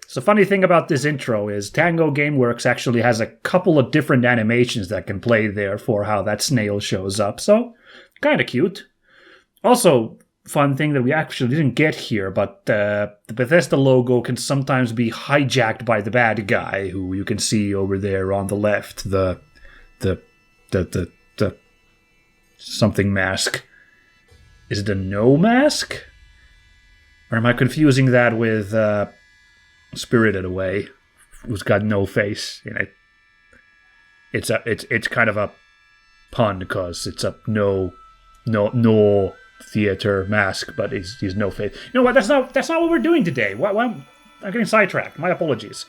So funny thing about this intro is Tango Gameworks actually has a couple of different animations that can play there for how that snail shows up, so kind of cute. Also, fun thing that we actually didn't get here, but the Bethesda logo can sometimes be hijacked by the bad guy, who you can see over there on the left, the something mask. Is it a no mask? Or am I confusing that with Spirited Away, who's got no face in it? It's kind of a pun because it's a no theater mask, but he's no face. You know what? That's not what we're doing today. Why I'm getting sidetracked. My apologies.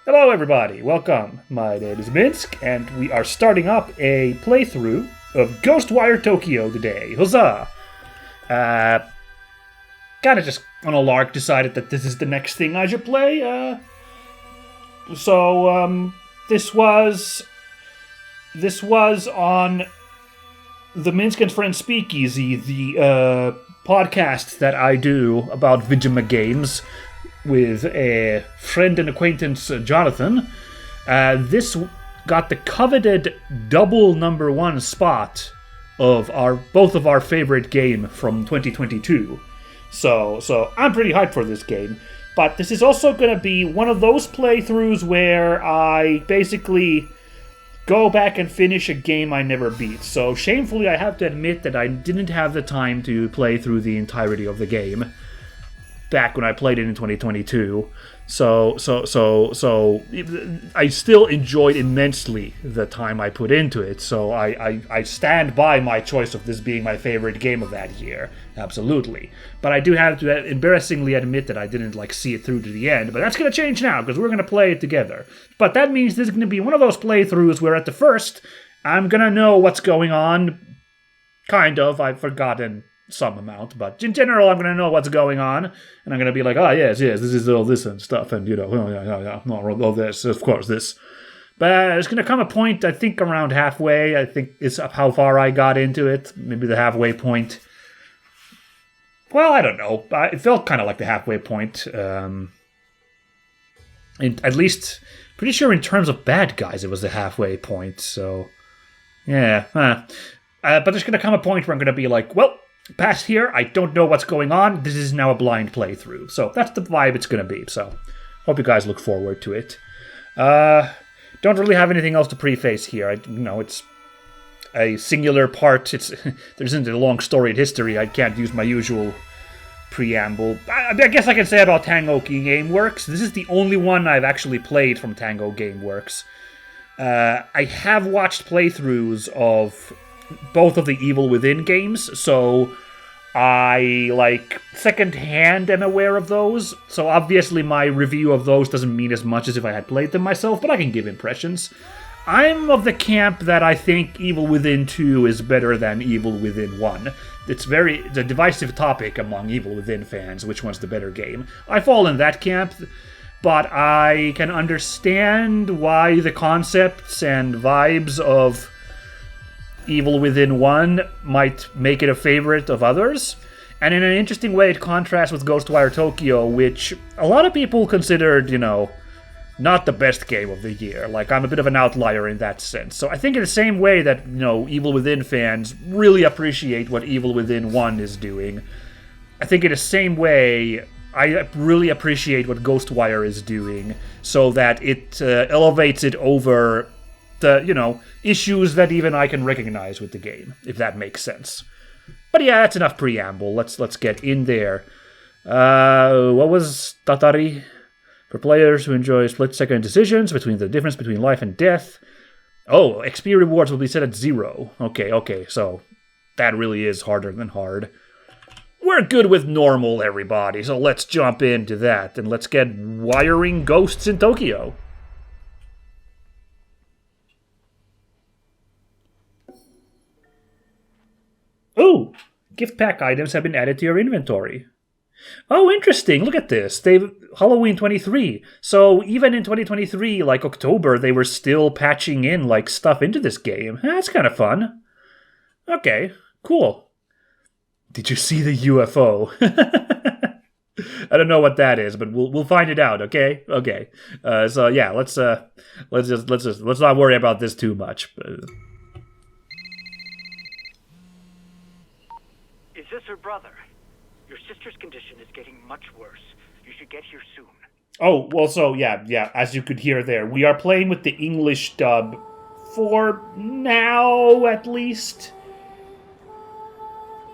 Hello, everybody. Welcome. My name is Minsk, and we are starting up a playthrough of Ghostwire Tokyo today. Huzzah! Kind of just on a lark decided that this is the next thing I should play. This was on the Minsk and Friends Speakeasy, the podcast that I do about Vidjima games with a friend and acquaintance, Jonathan. This got the coveted double #1 spot of both of our favorite game from 2022. So I'm pretty hyped for this game. But this is also going to be one of those playthroughs where I basically go back and finish a game I never beat. So shamefully, I have to admit that I didn't have the time to play through the entirety of the game back when I played it in 2022. So I still enjoyed immensely the time I put into it. So I stand by my choice of this being my favorite game of that year. Absolutely. But I do have to embarrassingly admit that I didn't see it through to the end. But that's going to change now because we're going to play it together. But that means this is going to be one of those playthroughs where at the first, I'm going to know what's going on. Kind of. I've forgotten some amount, but in general, I'm going to know what's going on, and I'm going to be like, yes, this is all this and stuff, and all this, of course, this. But there's going to come a point, I think around halfway, I think is how far I got into it, maybe the halfway point. Well, I don't know, it felt kind of like the halfway point, at least, pretty sure in terms of bad guys, it was the halfway point, so, yeah, but there's going to come a point where I'm going to be like, well, past here, I don't know what's going on. This is now a blind playthrough. So that's the vibe it's going to be. So hope you guys look forward to it. Don't really have anything else to preface here. It's a singular part. There isn't a long storied history. I can't use my usual preamble. I guess I can say about Tango Gameworks. This is the only one I've actually played from Tango Gameworks. I have watched playthroughs of both of the Evil Within games, so I, second-hand am aware of those. So obviously my review of those doesn't mean as much as if I had played them myself, but I can give impressions. I'm of the camp that I think Evil Within 2 is better than Evil Within 1. It's a divisive topic among Evil Within fans, which one's the better game. I fall in that camp, but I can understand why the concepts and vibes of Evil Within 1 might make it a favorite of others. And in an interesting way, it contrasts with Ghostwire Tokyo, which a lot of people considered, not the best game of the year. I'm a bit of an outlier in that sense. So I think in the same way that, Evil Within fans really appreciate what Evil Within 1 is doing, I think in the same way, I really appreciate what Ghostwire is doing, so that it elevates it over the, issues that even I can recognize with the game, if that makes sense. But yeah, that's enough preamble. Let's get in there. What was Tatari? For players who enjoy split-second decisions between the difference between life and death. Oh, XP rewards will be set at 0. Okay, so that really is harder than hard. We're good with normal, everybody, so let's jump into that, and let's get wiring ghosts in Tokyo. Oh, gift pack items have been added to your inventory. Oh, interesting. Look at this. Halloween 23. So even in 2023, October, they were still patching in, stuff into this game. That's kind of fun. Okay, cool. Did you see the UFO? I don't know what that is, but we'll find it out. Okay, okay. So yeah, let's not worry about this too much. Is this her brother? Your sister's condition is getting much worse. You should get here soon. Oh, well, so yeah. As you could hear there, we are playing with the English dub for now, at least.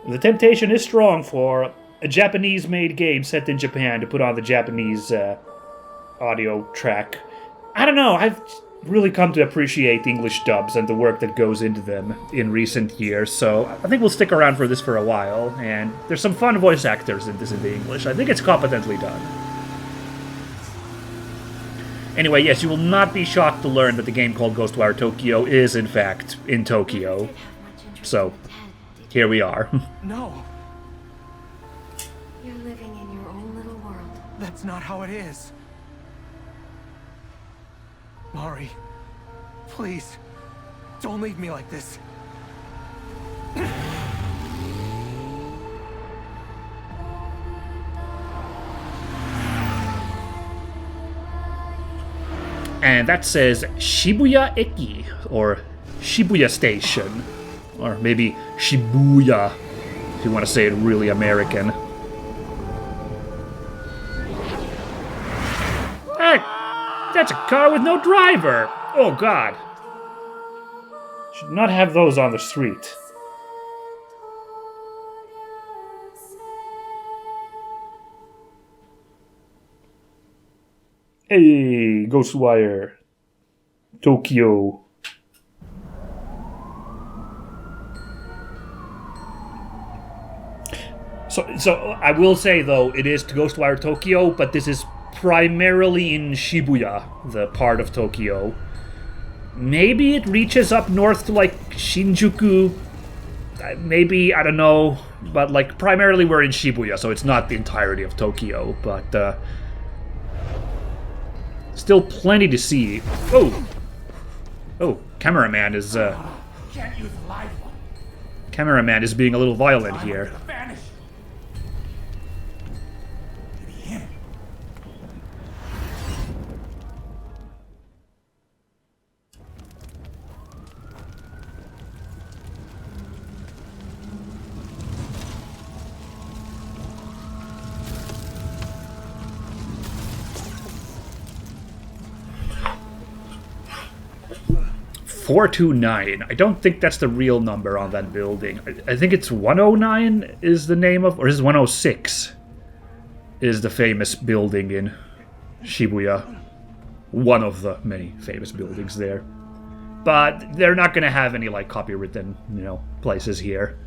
The temptation is strong for a Japanese-made game set in Japan to put on the Japanese audio track. I don't know, I've really come to appreciate English dubs and the work that goes into them in recent years, so I think we'll stick around for this for a while, and there's some fun voice actors in this in the English. I think it's competently done. Anyway, yes, you will not be shocked to learn that the game called Ghostwire Tokyo is, in fact, in Tokyo. So, here we are. No, You're living in your own little world. that's not how it is. Mari, please, don't leave me like this. And that says Shibuya Eki, or Shibuya Station. Or maybe Shibuya, if you want to say it really American. Hey, that's a car with no driver! Oh god. Should not have those on the street. Hey, Ghostwire. Tokyo. So I will say, though, it is Ghostwire Tokyo, but this is primarily in Shibuya, the part of Tokyo. Maybe it reaches up north to, like, Shinjuku. Maybe, I don't know. But, like, primarily we're in Shibuya, so it's not the entirety of Tokyo. But, still plenty to see. Oh! Oh, cameraman is, Can't use a live one. Cameraman is being a little violent here. Vanish. Maybe him. .429. I don't think that's the real number on that building. I think it's 109 is the name of, or is it 106 is the famous building in Shibuya. One of the many famous buildings there. But they're not going to have any, like, copywritten, places here.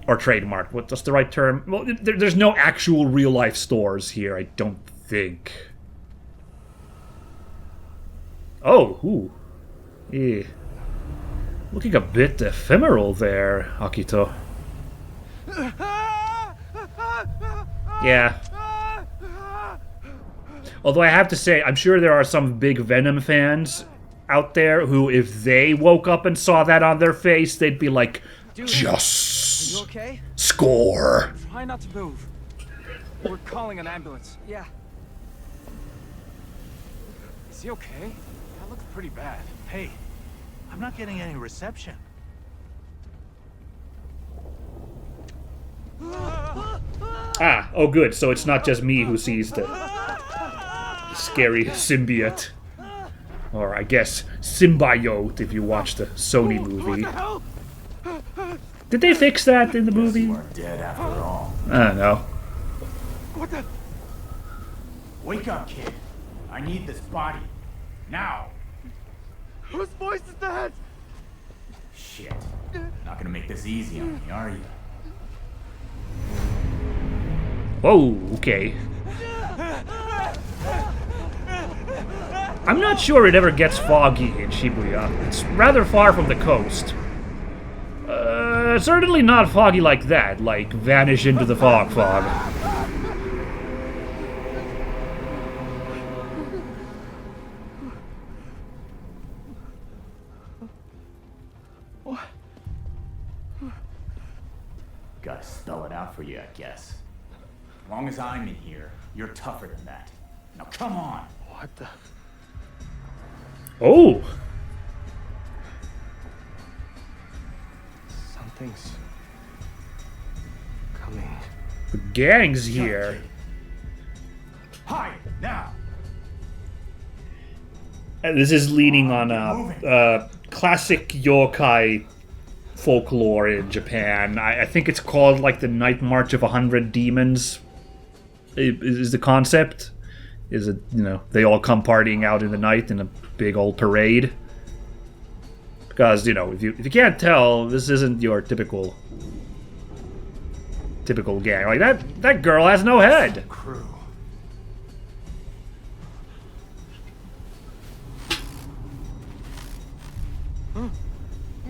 Or trademark. What's the right term? Well, there's no actual real-life stores here, I don't think. Oh, ooh. Yeah. Looking a bit ephemeral there, Akito. Yeah. Although I have to say, I'm sure there are some big Venom fans out there who, if they woke up and saw that on their face, they'd be like, just You okay? score. Try not to move. We're calling an ambulance. Yeah. Is he okay? That looks pretty bad. Hey, I'm not getting any reception. Ah, oh good, so it's not just me who sees the scary symbiote. Or I guess symbiote if you watch the Sony movie. Did they fix that in the movie? You are dead after all. I don't know. What the? Wake up, kid. I need this body. Now. Whose voice is that? Shit. Not gonna make this easy on me, are you? Whoa, okay. I'm not sure it ever gets foggy in Shibuya. It's rather far from the coast. Certainly not foggy like that, like vanish into the fog. Got gotta spell it out for you, I guess. As long as I'm in here, you're tougher than that. Now come on! What the? Oh! Something's coming. The gang's here. Hide, now! This is leaning on a classic yokai folklore in Japan. I think it's called like the Night March of 100 Demons. Is the concept? Is it, you know, they all come partying out in the night in a big old parade? Because, you know, if you can't tell, this isn't your typical gang. Like that girl has no head. Crew.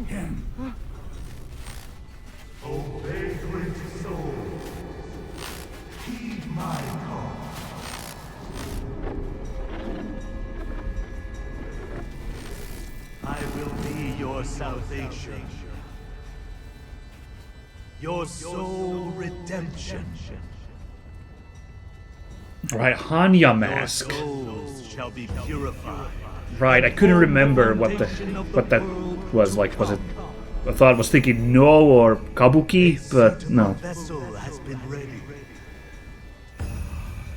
Him. Obey great soul. Heed my call. I will be your salvation. Your soul redemption. Right, Hanya Your mask. souls shall be purified. Right, I couldn't remember what that was like. Was it? I thought I was thinking No or Kabuki, but no. Vessel has been ready.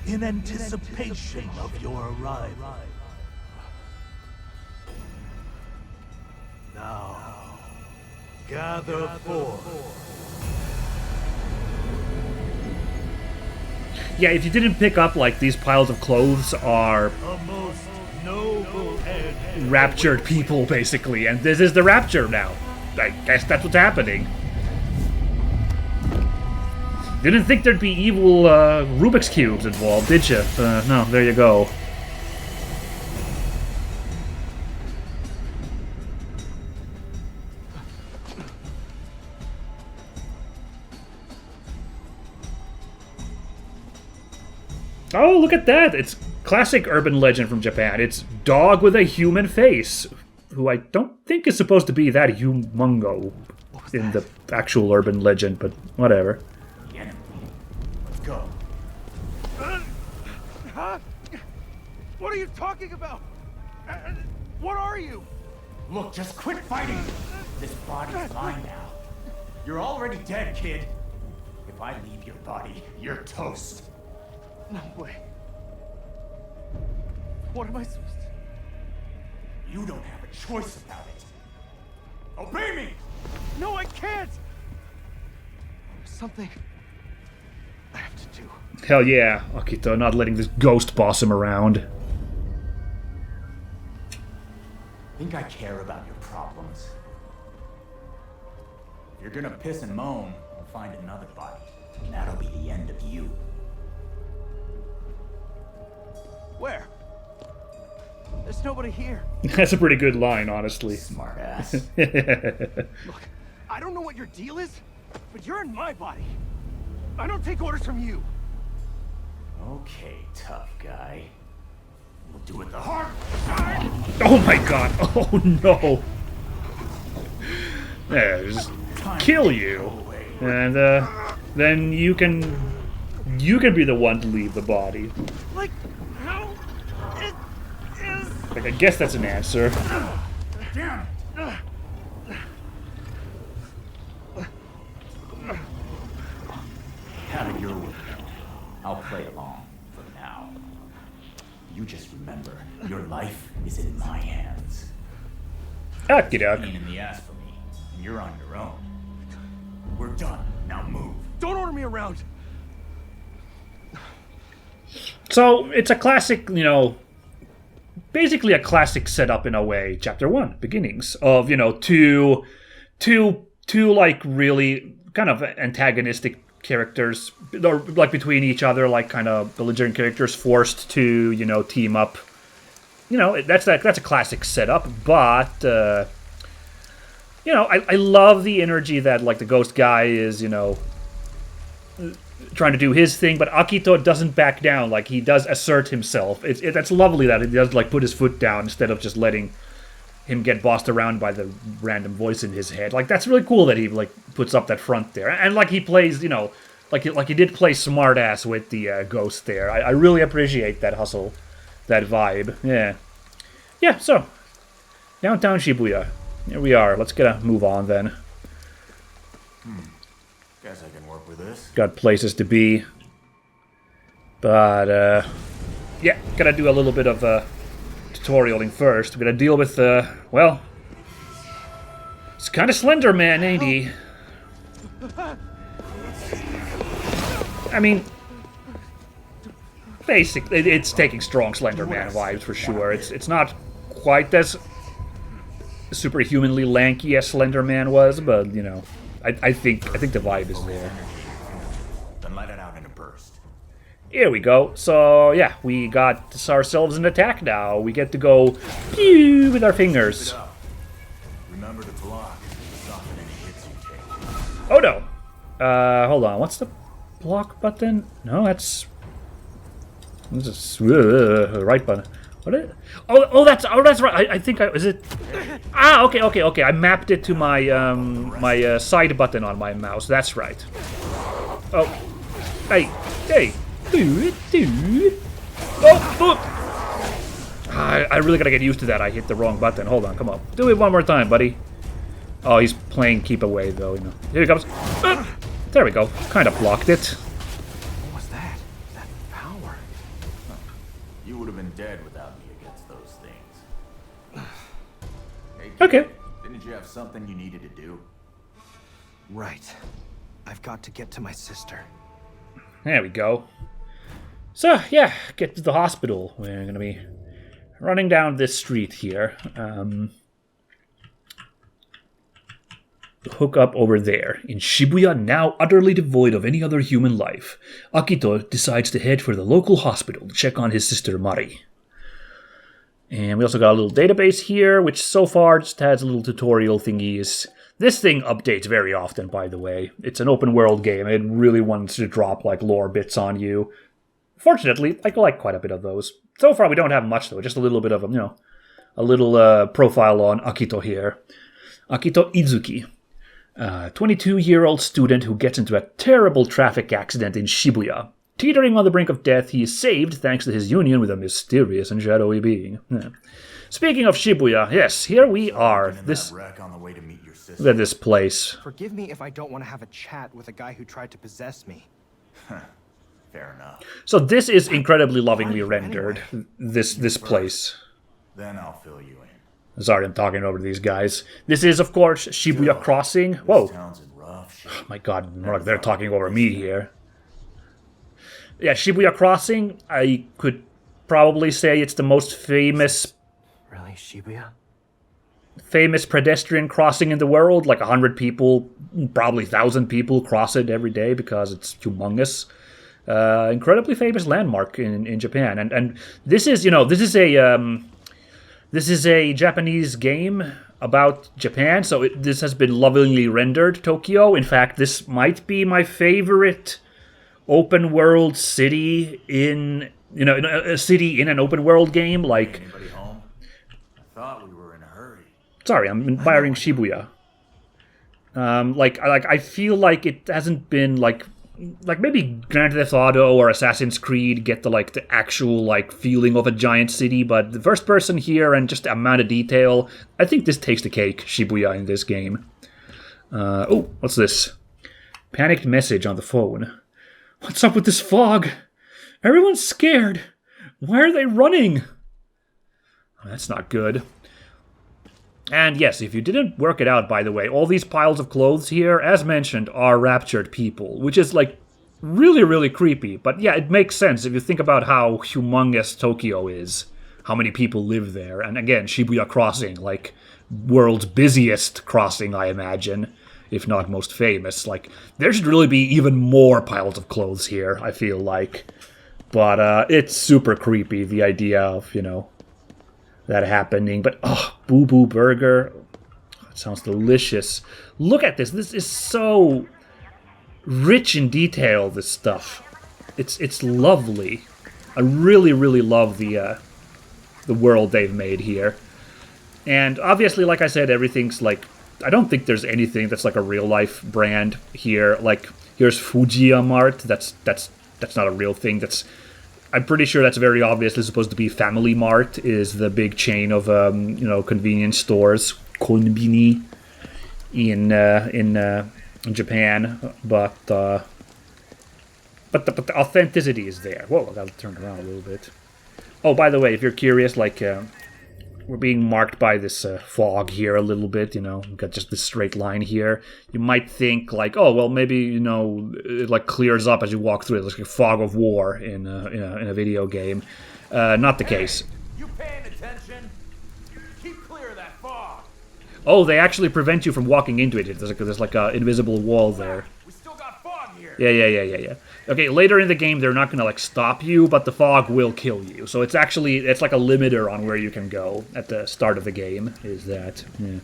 In anticipation of your arrival. Now, gather forth. Yeah, if you didn't pick up, like, these piles of clothes are A most noble and raptured people, basically, and this is the Rapture now. I guess that's what's happening. Didn't think there'd be evil Rubik's Cubes involved, did you? No, there you go. Oh, look at that! It's classic urban legend from Japan. It's dog with a human face, who I don't think is supposed to be that humongo in the actual urban legend, but whatever. The enemy. Let's go. Huh? What are you talking about? What are you? Look, just quit fighting! This body's mine now. You're already dead, kid. If I leave your body, you're toast. No way. What am I supposed to... You don't have a choice about it. Obey me! No, I can't! There's something I have to do. Hell yeah, Akito, not letting this ghost boss him around. Think I care about your problems? If you're gonna piss and moan, we'll find another body. And that'll be the end of you. Where? There's nobody here. That's a pretty good line, honestly. Smart ass. Look, I don't know what your deal is, but you're in my body. I don't take orders from you. Okay, tough guy. We'll do it the hard way. Oh my god, oh no. Yeah, just kill you. And then you can be the one to leave the body. Like, how it is... Like, I guess that's an answer. Damn it! Have it your way. I'll play along for now. You just remember, your life is in my hands. Okey-doke. Pain in the ass for me, and you're on your own. We're done. Now move. Don't order me around. So, it's a classic, you know, basically a classic setup in a way, Chapter 1, beginnings, of, you know, two like, really kind of antagonistic characters, or, like, between each other, like, kind of belligerent characters forced to, you know, team up. You know, that's a classic setup, but, you know, I love the energy that, like, the ghost guy is, you know, trying to do his thing, but Akito doesn't back down. Like, he does assert himself. That's lovely that he does, like, put his foot down instead of just letting him get bossed around by the random voice in his head. Like, that's really cool that he, like, puts up that front there. And, like, he plays, you know, like he did play smartass with the ghost there. I really appreciate that hustle, that vibe. Yeah. Yeah, so, downtown Shibuya. Here we are. Let's get a move on, then. Guess I can work with this. Got places to be. But, yeah, gotta do a little bit of, tutorialing first. We're gonna deal with, well... It's kind of Slender Man, ain't he? I mean... Basically, it's taking strong Slender Man vibes, for sure. It's not quite as superhumanly lanky as Slender Man was, but, you know... I think the vibe is there. Then let it out in a burst. Here we go. So, yeah, we got ourselves an attack now. We get to go pew with our fingers. Remember to block. Soften any hits you take. Oh, no. Hold on. What's the block button? No, that's... This is right button. What is it? That's right. I think is it? Ah, okay. I mapped it to my my side button on my mouse. That's right. Oh, hey, dude. Oh. I really gotta get used to that. I hit the wrong button. Hold on, come on. Do it one more time, buddy. Oh, he's playing keep away though. You know. Here he comes. There we go. Kind of blocked it. What was that? That power. You would have been dead without me against those things. Hey, kid, Okay. Didn't you have something you needed to do? Right. I've got to get to my sister. There we go. So, yeah, get to the hospital. We're going to be running down this street here. Hook up over there. In Shibuya, now utterly devoid of any other human life, Akito decides to head for the local hospital to check on his sister Mari. And we also got a little database here, which so far just has little tutorial thingies. This thing updates very often, by the way. It's an open world game. It really wants to drop like lore bits on you. Fortunately, I like quite a bit of those. So far, we don't have much though. Just a little bit of them, you know, a little profile on Akito here. Akito Izumi, a 22-year-old student who gets into a terrible traffic accident in Shibuya. Teetering on the brink of death, he is saved thanks to his union with a mysterious and shadowy being. Yeah. Speaking of Shibuya, yes, here we are. This Wreck on the way to meet your sister. look at this place. Forgive me if I don't want to have a chat with a guy who tried to possess me. Fair enough. So this is incredibly lovingly rendered. This place. Then I'll fill you in. Sorry, I'm talking over these guys. This is, of course, Shibuya Crossing. Whoa. This town's in rough shape. Oh my god, more like they're talking over me here. Yeah, Shibuya Crossing, I could probably say it's the most famous Really, Shibuya? pedestrian crossing in the world. Like 100 people, probably 1,000 people cross it every day because it's humongous. Incredibly famous landmark in Japan. And this is, you know, this is a Japanese game about Japan, so this has been lovingly rendered, Tokyo. In fact, this might be my favorite open world city in, you know, a city in an open world game. Like, Anybody home? I thought we were in a hurry. sorry, I'm admiring Shibuya. I feel like it hasn't been like maybe Grand Theft Auto or Assassin's Creed get the actual feeling of a giant city, but the first person here and just the amount of detail, I think this takes the cake, Shibuya, in this game. Oh, what's this? Panicked message on the phone. What's up with this fog? Everyone's scared. Why are they running? That's not good. And yes, if you didn't work it out, by the way, all these piles of clothes here, as mentioned, are raptured people, which is, really, really creepy. But yeah, it makes sense if you think about how humongous Tokyo is, how many people live there. And again, Shibuya Crossing, world's busiest crossing, I imagine, if not most famous. There should really be even more piles of clothes here, I feel like. But it's super creepy, the idea of, that happening. But Boo Boo Burger, it sounds delicious. Look at this. This is so rich in detail, this stuff. It's lovely. I really, really love the world they've made here. And obviously, like I said, everything's like... I don't think there's anything that's like a real-life brand here. Like, here's Fujiya Mart. That's not a real thing. I'm pretty sure that's very obviously supposed to be Family Mart, is the big chain of, convenience stores. Konbini in Japan. But the authenticity is there. Whoa, I gotta turn around a little bit. Oh, by the way, if you're curious, like, we're being marked by this fog here a little bit, We've got just this straight line here. You might think, like, oh, well, maybe, it, like, clears up as you walk through it. It's like a fog of war in a video game. Not the case. You paying attention? Keep clear of that fog. Oh, they actually prevent you from walking into it. There's like an invisible wall there. We still got fog here. Yeah. Okay, later in the game, they're not going to, like, stop you, but the fog will kill you. So it's like a limiter on where you can go at the start of the game, is that. Yeah.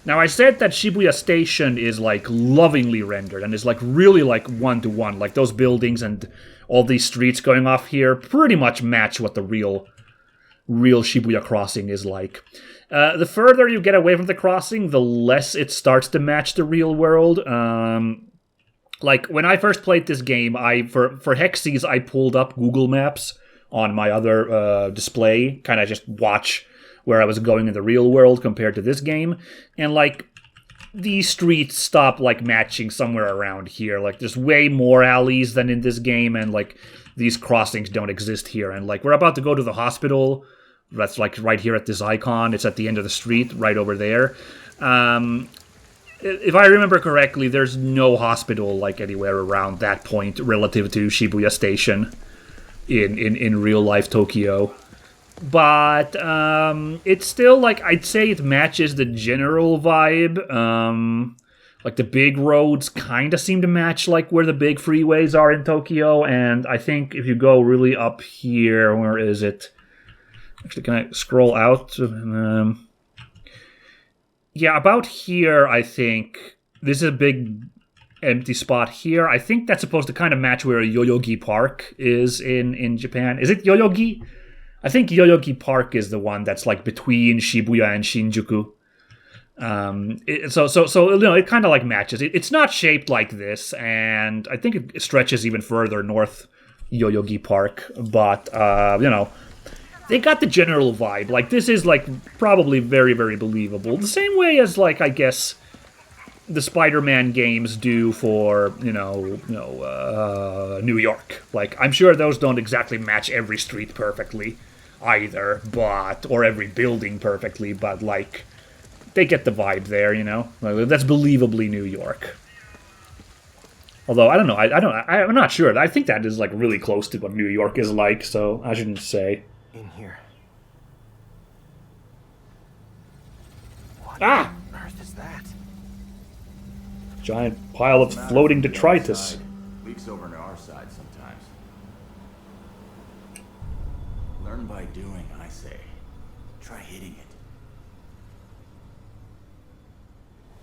Now, I said that Shibuya Station is, like, lovingly rendered, and is, like, really, like, one-to-one. Like, those buildings and all these streets going off here pretty much match what the real Shibuya crossing is like. The further you get away from the crossing, the less it starts to match the real world. Like, when I first played this game, for Hexies, I pulled up Google Maps on my other display, kind of just watch where I was going in the real world compared to this game, and, like, these streets stop, like, matching somewhere around here. Like, there's way more alleys than in this game, and, like, these crossings don't exist here, and, like, we're about to go to the hospital. That's, like, right here at this icon. It's at the end of the street, right over there. If I remember correctly, there's no hospital, like, anywhere around that point relative to Shibuya Station in real-life Tokyo. But it's still, like, I'd say it matches the general vibe. Like, the big roads kind of seem to match, like, where the big freeways are in Tokyo. And I think if you go really up here, where is it? Actually, can I scroll out? Yeah, about here, I think. This is a big empty spot here. I think that's supposed to kind of match where Yoyogi Park is in Japan. Is it Yoyogi? I think Yoyogi Park is the one that's, like, between Shibuya and Shinjuku. It kind of, like, matches. It's not shaped like this, and I think it stretches even further north, Yoyogi Park. But, they got the general vibe. Like, this is, like, probably very, very believable. The same way as, like, I guess the Spider-Man games do for, New York. Like, I'm sure those don't exactly match every street perfectly either, or every building perfectly, but, like, they get the vibe there, Like, that's believably New York. Although, I don't know. I'm not sure. I think that is, like, really close to what New York is like, so I shouldn't say. In here. What on earth is that? Giant pile of floating detritus. Leaks over to our side sometimes. Learn by doing, I say. Try hitting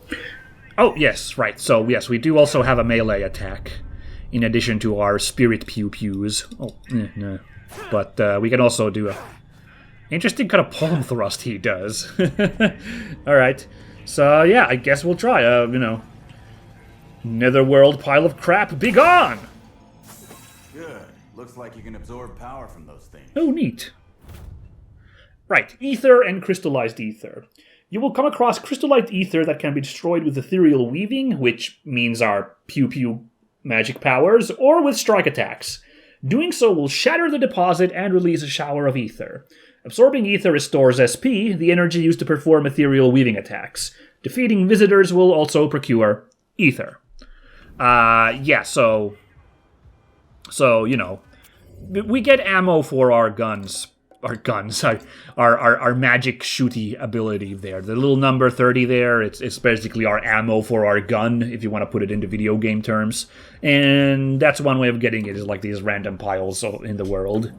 it. Oh, yes, right. So, yes, we do also have a melee attack, in addition to our spirit pew-pews. Oh, no. But we can also do a interesting kind of palm thrust he does. Alright. So, yeah, I guess we'll try. Netherworld pile of crap, be gone! Good. Looks like you can absorb power from those things. Oh, neat. Right, ether and crystallized ether. You will come across crystallized ether that can be destroyed with ethereal weaving, which means our pew-pew magic powers, or with strike attacks. Doing so will shatter the deposit and release a shower of ether. Absorbing ether restores SP, the energy used to perform ethereal weaving attacks. Defeating visitors will also procure ether. We get ammo for our guns. Our magic shooty ability there. The little number 30 there, it's basically our ammo for our gun, if you want to put it into video game terms. And that's one way of getting it, is like these random piles in the world.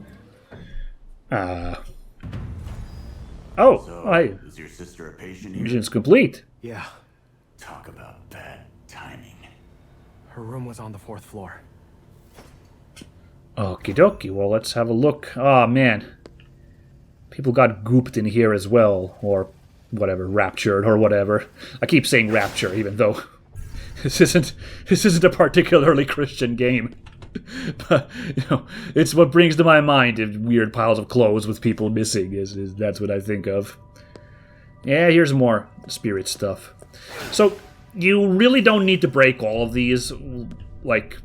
Hi. Is your sister a patient here? Mission's complete. Yeah. Talk about bad timing. Her room was on the 4th floor. Okie dokie, well, let's have a look. Oh, man. People got gooped in here as well, or whatever, raptured or whatever. I keep saying rapture, even though this isn't a particularly Christian game. But it's what brings to my mind weird piles of clothes with people missing. Is that's what I think of. Yeah, here's more spirit stuff. So you really don't need to break all of these. Like,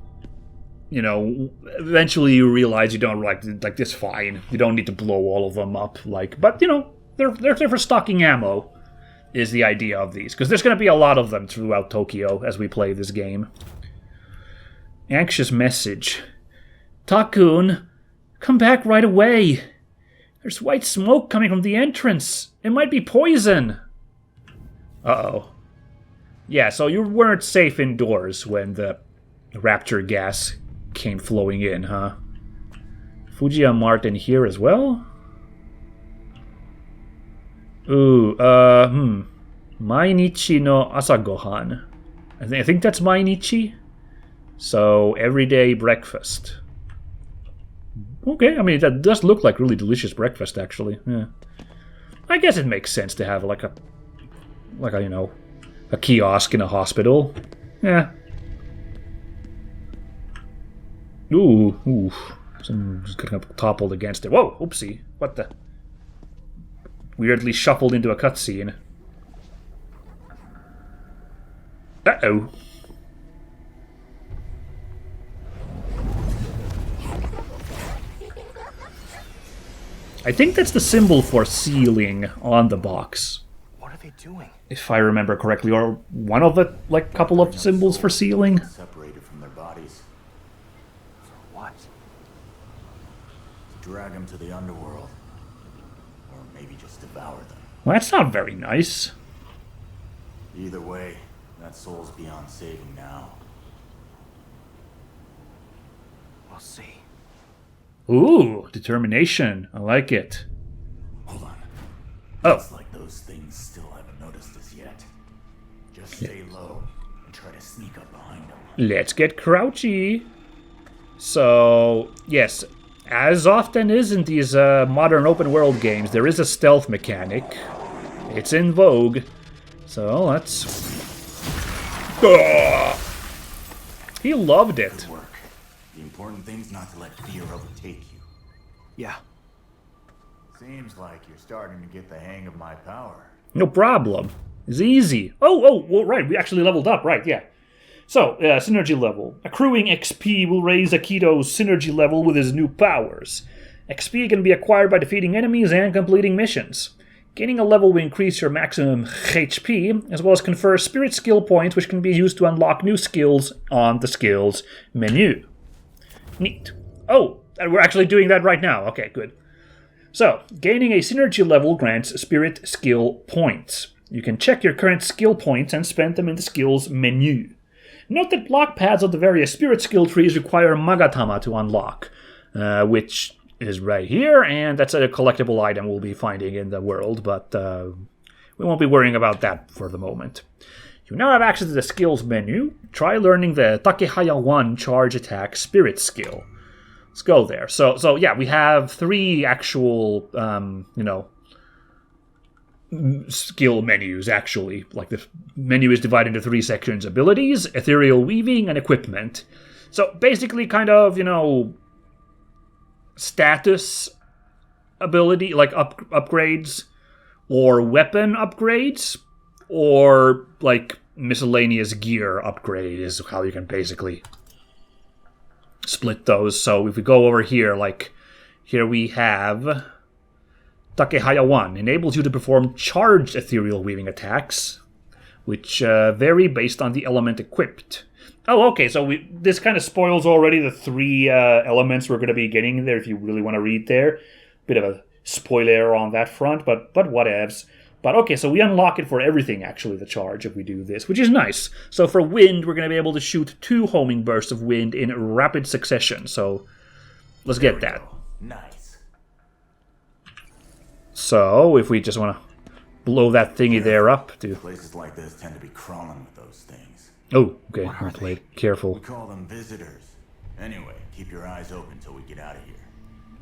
eventually you realize you don't like this. Fine, you don't need to blow all of them up. But they're for stocking ammo. Is the idea of these, because there's going to be a lot of them throughout Tokyo as we play this game. Anxious message. Takun, come back right away. There's white smoke coming from the entrance. It might be poison. Uh-oh. Yeah, so you weren't safe indoors when the Rapture gas came flowing in, huh? Fujiya Martin here as well? Ooh, Mainichi no asagohan. I think that's Mainichi. So, everyday breakfast. Okay, I mean, that does look like really delicious breakfast, actually. Yeah. I guess it makes sense to have a kiosk in a hospital. Yeah. Ooh. Someone's kind of toppled against it. Whoa, oopsie. What the? Weirdly shuffled into a cutscene. Uh-oh. I think that's the symbol for sealing on the box. What are they doing? If I remember correctly, or one of the, couple of symbols for sealing. Separated from their bodies. For what? To drag them to the underworld. Or maybe just devour them. Well, that's not very nice. Either way, that soul's beyond saving now. We'll see. Ooh, determination. I like it. Hold on. Oh. It's like those things still haven't noticed us yet. Just stay low and try to sneak up behind them. Let's get crouchy. So, yes, as often is in these modern open world games, there is a stealth mechanic. It's in vogue. So, let's... He loved it. Good work. The important thing's not to let fear overtake you. Yeah. Seems like you're starting to get the hang of my power. No problem. It's easy. Oh, well, right, we actually leveled up, right, yeah. So, synergy level. Accruing XP will raise Akito's synergy level with his new powers. XP can be acquired by defeating enemies and completing missions. Gaining a level will increase your maximum HP, as well as confer spirit skill points, which can be used to unlock new skills on the skills menu. Neat. Oh, and we're actually doing that right now. Okay, good. So, gaining a synergy level grants spirit skill points. You can check your current skill points and spend them in the skills menu. Note that block pads of the various spirit skill trees require Magatama to unlock, which is right here, and that's a collectible item we'll be finding in the world, but we won't be worrying about that for the moment. You now have access to the skills menu. Try learning the Takehaya 1 charge attack spirit skill. Let's go there. So yeah, we have 3 actual, skill menus, actually. Like, the menu is divided into 3 sections: abilities, ethereal weaving, and equipment. So basically kind of, status ability, like upgrades, or weapon upgrades, or like miscellaneous gear upgrade is how you can basically split those. So if we go over here, like here we have Takehaya 1, enables you to perform charged ethereal weaving attacks, which vary based on the element equipped. Oh, okay, so this kind of spoils already the 3 elements we're going to be getting there if you really want to read there. Bit of a spoiler on that front, but whatevs. But okay, so we unlock it for everything, actually, the charge, if we do this, which is nice. So for wind, we're going to be able to shoot 2 homing bursts of wind in rapid succession, so let's get that. Nice. So, if we just want to blow that thingy there up to... Places like this tend to be crawling with those things. Oh, okay, well played. Careful. We call them visitors. Anyway, keep your eyes open till we get out of here.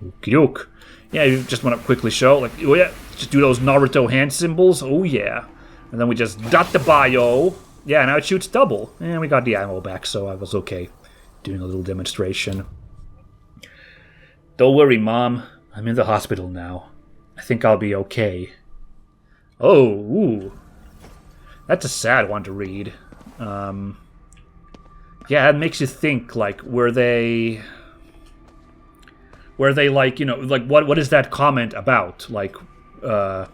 Okie doke. Yeah, you just want to quickly show, like, oh yeah, just do those Naruto hand symbols. Oh yeah. And then we just dot the bio. Yeah, now it shoots double. And we got the ammo back, so I was okay doing a little demonstration. Don't worry, Mom. I'm in the hospital now. I think I'll be okay. Oh, ooh. That's a sad one to read. Yeah, it makes you think, like, were they like, you know, like, what is that comment about? Like, you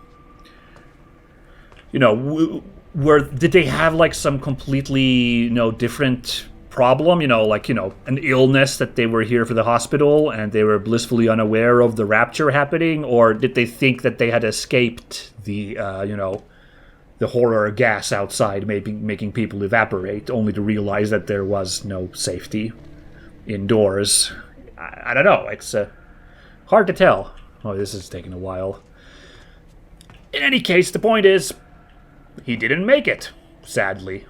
know, did they have, like, some completely, you know, different problem? You know, like, you know, an illness that they were here for the hospital and they were blissfully unaware of the rapture happening? Or did they think that they had escaped the, you know, the horror gas outside making people evaporate, only to realize that there was no safety indoors? I don't know. It's hard to tell. Oh, this is taking a while. In any case, the point is, he didn't make it, sadly.